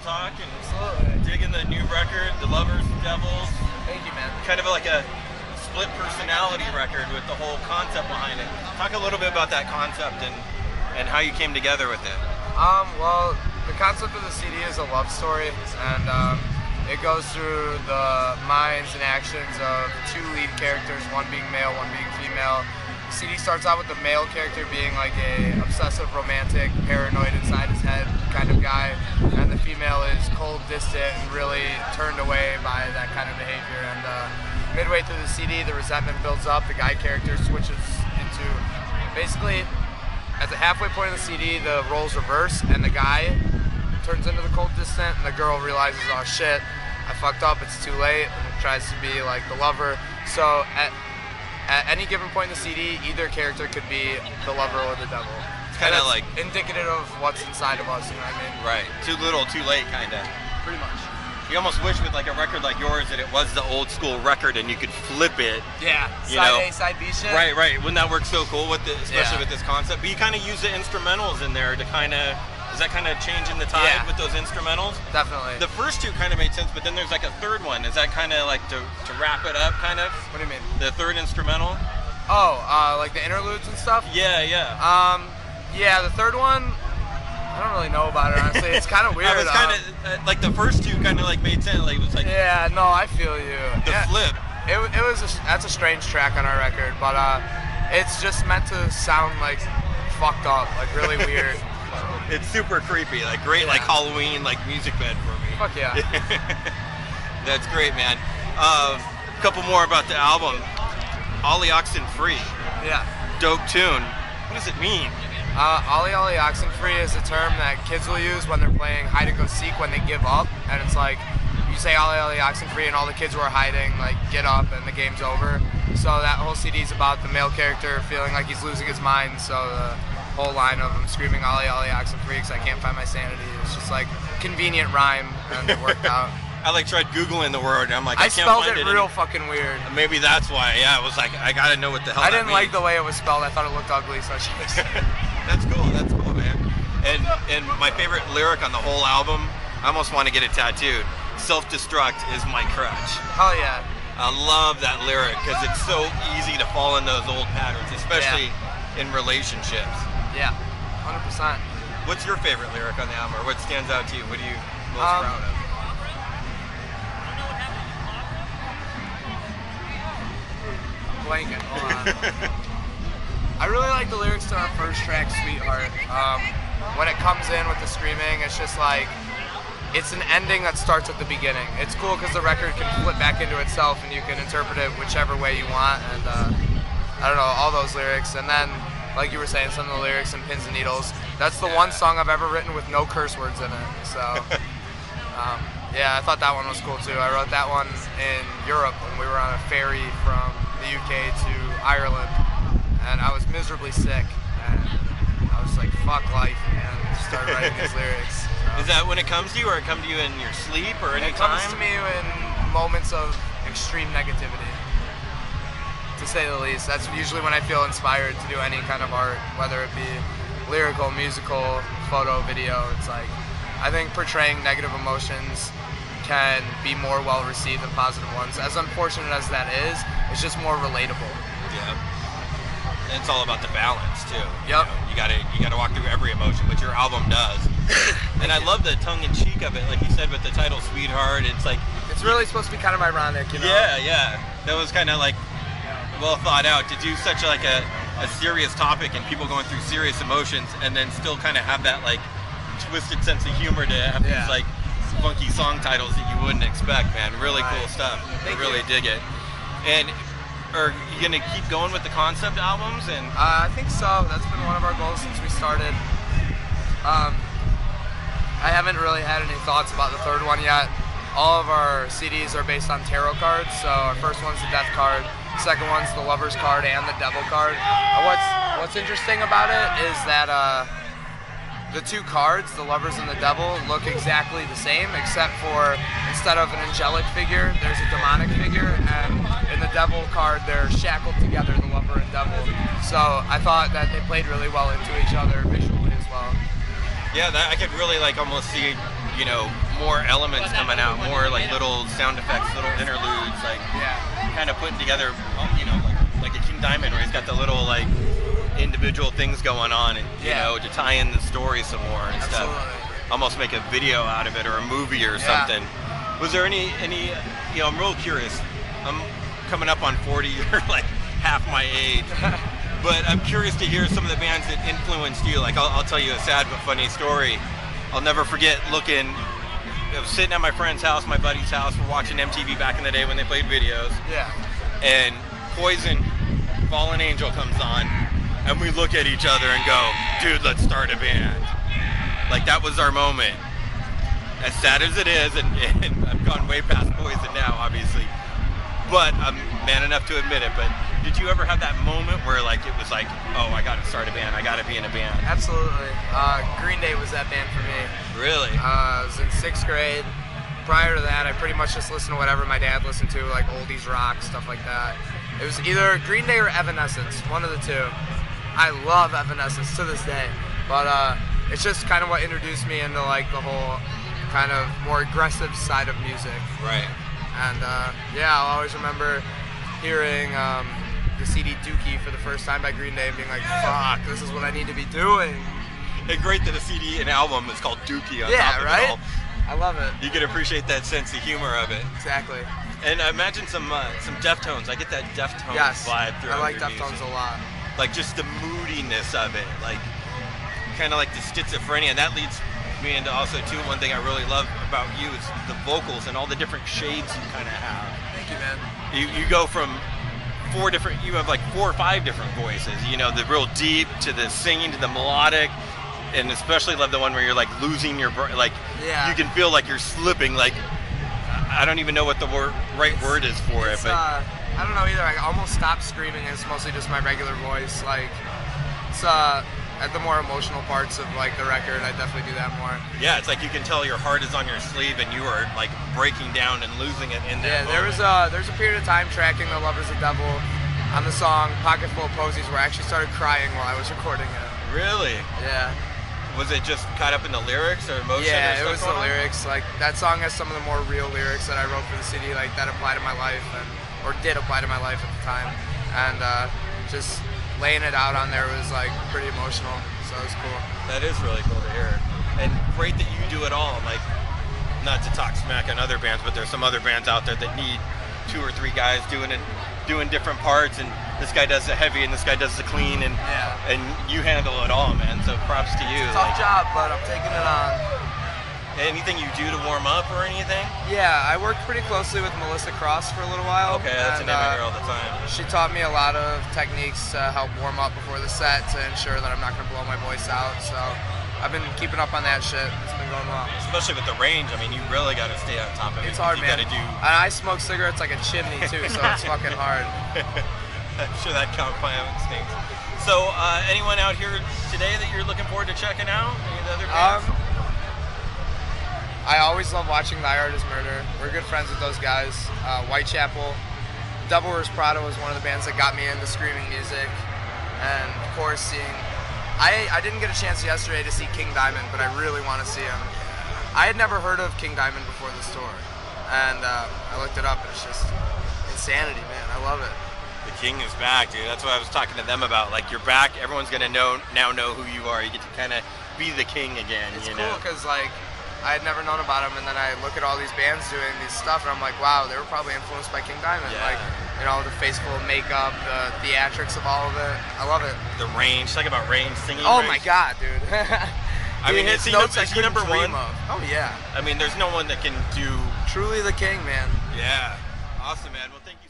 Town Talk and Absolutely. digging the new record, The Lovers, The Devils. Thank you, man. Kind of like a split personality record with the whole concept behind it. Talk a little bit about that concept and how you came together with it. Well, the concept of the CD is a love story, and it goes through the minds and actions of two lead characters, one being male, one being female. The CD starts out with the male character being like a obsessive, romantic, paranoid inside his head kind of guy, and the female is cold, distant, and really turned away by that kind of behavior. And midway through the CD, the resentment builds up. The guy character switches into basically at the halfway point of the CD, the roles reverse, and the guy turns into the cold, distant, and the girl realizes, oh shit, I fucked up, it's too late, and tries to be like the lover. So at any given point in the CD, either character could be the lover or the devil. It's kind of like indicative of what's inside of us, you know what I mean? Right. Too little, too late, kind of. Pretty much. You almost wish with like a record like yours that it was the old school record and you could flip it. Yeah. You Side know? A, side B shit. Right. Wouldn't that work so cool with especially Yeah. with this concept? But you kind of use the instrumentals in there to kind of. Is that kind of changing the tide Yeah. with those instrumentals? Definitely. The first two kind of made sense, but then there's like a third one. Is that kind of like to wrap it up, kind of? What do you mean? The third instrumental? Oh, like the interludes and stuff? Yeah. Yeah, the third one, I don't really know about it, honestly. It's kind of weird. It's kind of like the first two kind of like made sense. Like it was like Yeah, no, I feel you. the flip. That's a strange track on our record, but it's just meant to sound like fucked up, like really weird. It's super creepy, like great, Yeah. like Halloween, like music bed for me. Fuck yeah. That's great, man. A couple more about the album. Ollie Oxen Free. Yeah. Dope tune. What does it mean? Ollie Ollie Oxen Free is a term that kids will use when they're playing hide and go seek when they give up, and it's like you say Ollie Ollie Oxen Free and all the kids who are hiding like get up and the game's over. So that whole CD is about the male character feeling like he's losing his mind. So the whole line of him screaming Ollie Ollie Oxen Free because I can't find my sanity. It's just like convenient rhyme and it worked out. I like tried Googling the word and I'm like, I can't spelled find it it real fucking weird. Maybe that's why. Yeah, it was like I gotta know what the hell. I didn't like the way it was spelled. I thought it looked ugly, so I changed it. That's cool, man. And my favorite lyric on the whole album, I almost want to get it tattooed. Self-destruct is my crutch. Hell yeah. I love that lyric because it's so easy to fall in those old patterns, especially in relationships. Yeah, 100%. What's your favorite lyric on the album, or what stands out to you? What are you most proud of? Blanket, hold on. I really like the lyrics to our first track, Sweetheart. When it comes in with the screaming, it's just like, it's an ending that starts at the beginning. It's cool because the record can flip back into itself and you can interpret it whichever way you want. And I don't know, all those lyrics. And then, like you were saying, some of the lyrics in Pins and Needles. That's the one song I've ever written with no curse words in it. So, yeah, I thought that one was cool too. I wrote that one in Europe when we were on a ferry from the UK to Ireland. And I was miserably sick. And I was like, fuck life, and started writing these lyrics. Is that when it comes to you, or it come to you in your sleep, or any It comes time? to me in moments of extreme negativity, to say the least. That's usually when I feel inspired to do any kind of art, whether it be lyrical, musical, photo, video. It's like, I think portraying negative emotions can be more well received than positive ones. As unfortunate as that is, it's just more relatable. Yeah. And it's all about the balance too. Yep. You gotta walk through every emotion, which your album does. And I love the tongue-in-cheek of it, like you said with the title "Sweetheart." It's like it's really supposed to be kind of ironic, you know? Yeah. That was kind of like well thought out to do such like a serious topic and people going through serious emotions, and then still kind of have that like twisted sense of humor to have these like funky song titles that you wouldn't expect. Man, really cool stuff. I really dig it. And are you gonna keep going with the concept albums? And I think so. That's been one of our goals since we started. I haven't really had any thoughts about the third one yet. All of our CDs are based on tarot cards. So our first one's the Death card, the second one's the Lover's card and the Devil card. What's interesting about it is that the two cards, the Lovers and the Devil, look exactly the same, except for instead of an angelic figure, there's a demonic figure, and in the Devil card, they're shackled together, the Lover and Devil. So I thought that they played really well into each other visually as well. yeah, I could really like almost see you know, more elements coming out, more like little sound effects, little interludes, like kind of putting together, you know, like a King Diamond where he's got the little like individual things going on, and you know, to tie in the story some more and stuff. Almost make a video out of it or a movie or something. Was there any, you know, I'm real curious. I'm coming up on 40, you're like half my age. But I'm curious to hear some of the bands that influenced you. Like, I'll tell you a sad but funny story. I'll never forget I was sitting at my friend's house, my buddy's house. We're watching MTV back in the day when they played videos. Yeah. And Poison, Fallen Angel comes on, and we look at each other and go, dude, let's start a band. Like, that was our moment. As sad as it is, and I've gone way past Poison now, obviously. But I'm man enough to admit it. But did you ever have that moment where like it was like, oh, I gotta start a band, I gotta be in a band? Absolutely. Green Day was that band for me. Really? I was in 6th grade. Prior to that, I pretty much just listened to whatever my dad listened to, like oldies rock, stuff like that. It was either Green Day or Evanescence, one of the two. I love Evanescence to this day. But it's just kind of what introduced me into like the whole kind of more aggressive side of music. Right. And yeah, I'll always remember hearing the CD Dookie for the first time by Green Day and being like, fuck, this is what I need to be doing. It's great that a CD, an album, is called Dookie on top of right? it all. I love it. You can appreciate that sense of humor of it. Exactly. And I imagine some Deftones. I get that Deftones vibe through. I like Deftones a lot. Like just the moodiness of it, like kind of like the schizophrenia, and that leads me into also too, one thing I really love about you is the vocals and all the different shades you kind of have. Thank you, man. You go from you have like 4 or 5 different voices, you know, the real deep to the singing to the melodic, and especially love the one where you're like losing your like you can feel like you're slipping, like I don't even know what the right word is for it, but I don't know either. I almost stopped screaming, and it's mostly just my regular voice. Like it's at the more emotional parts of like the record, I definitely do that more. Yeah, it's like you can tell your heart is on your sleeve and you are like breaking down and losing it in that moment. There's a period of time tracking The Love Is the Devil on the song Pocket Full of Posies where I actually started crying while I was recording it. Really? Yeah. Was it just caught up in the lyrics or emotion? Yeah, it was the lyrics. Like that song has some of the more real lyrics that I wrote for the CD, like that apply to my life or did apply to my life at the time, and just laying it out on there was like pretty emotional, so it was cool. That is really cool to hear, and great that you do it all. Like, not to talk smack on other bands, but there's some other bands out there that need 2 or 3 guys doing different parts, and this guy does the heavy and this guy does the clean, and you handle it all, man. So props to you. It's a tough job, but I'm taking it on. Anything you do to warm up or anything? Yeah, I worked pretty closely with Melissa Cross for a little while. Okay, that's a name I hear all the time. She taught me a lot of techniques to help warm up before the set to ensure that I'm not going to blow my voice out. So I've been keeping up on that shit. It's been going well. Especially with the range. I mean, you really got to stay on top of it. It's hard, man. And I smoke cigarettes like a chimney too, so it's fucking hard. I'm sure that compound stinks. So, anyone out here today that you're looking forward to checking out? Any of the other bands? I always love watching Thy Art Is Murder. We're good friends with those guys. Whitechapel. Devil Wears Prada was one of the bands that got me into screaming music. And of course seeing... I didn't get a chance yesterday to see King Diamond, but I really want to see him. I had never heard of King Diamond before this tour. And I looked it up, and it's just insanity, man. I love it. The King is back, dude. That's what I was talking to them about. Like, you're back. Everyone's going to now know who you are. You get to kind of be the King again. It's cool because, like, I had never known about him, and then I look at all these bands doing these stuff, and I'm like, wow, they were probably influenced by King Diamond. Yeah. Like, you know, the faceful makeup, the theatrics of all of it. I love it. The range. Talk about range, singing Oh range. my God, dude. I mean, is he number one? Oh, yeah. I mean, there's no one that can do... Truly the King, man. Yeah. Awesome, man. Well, thank you.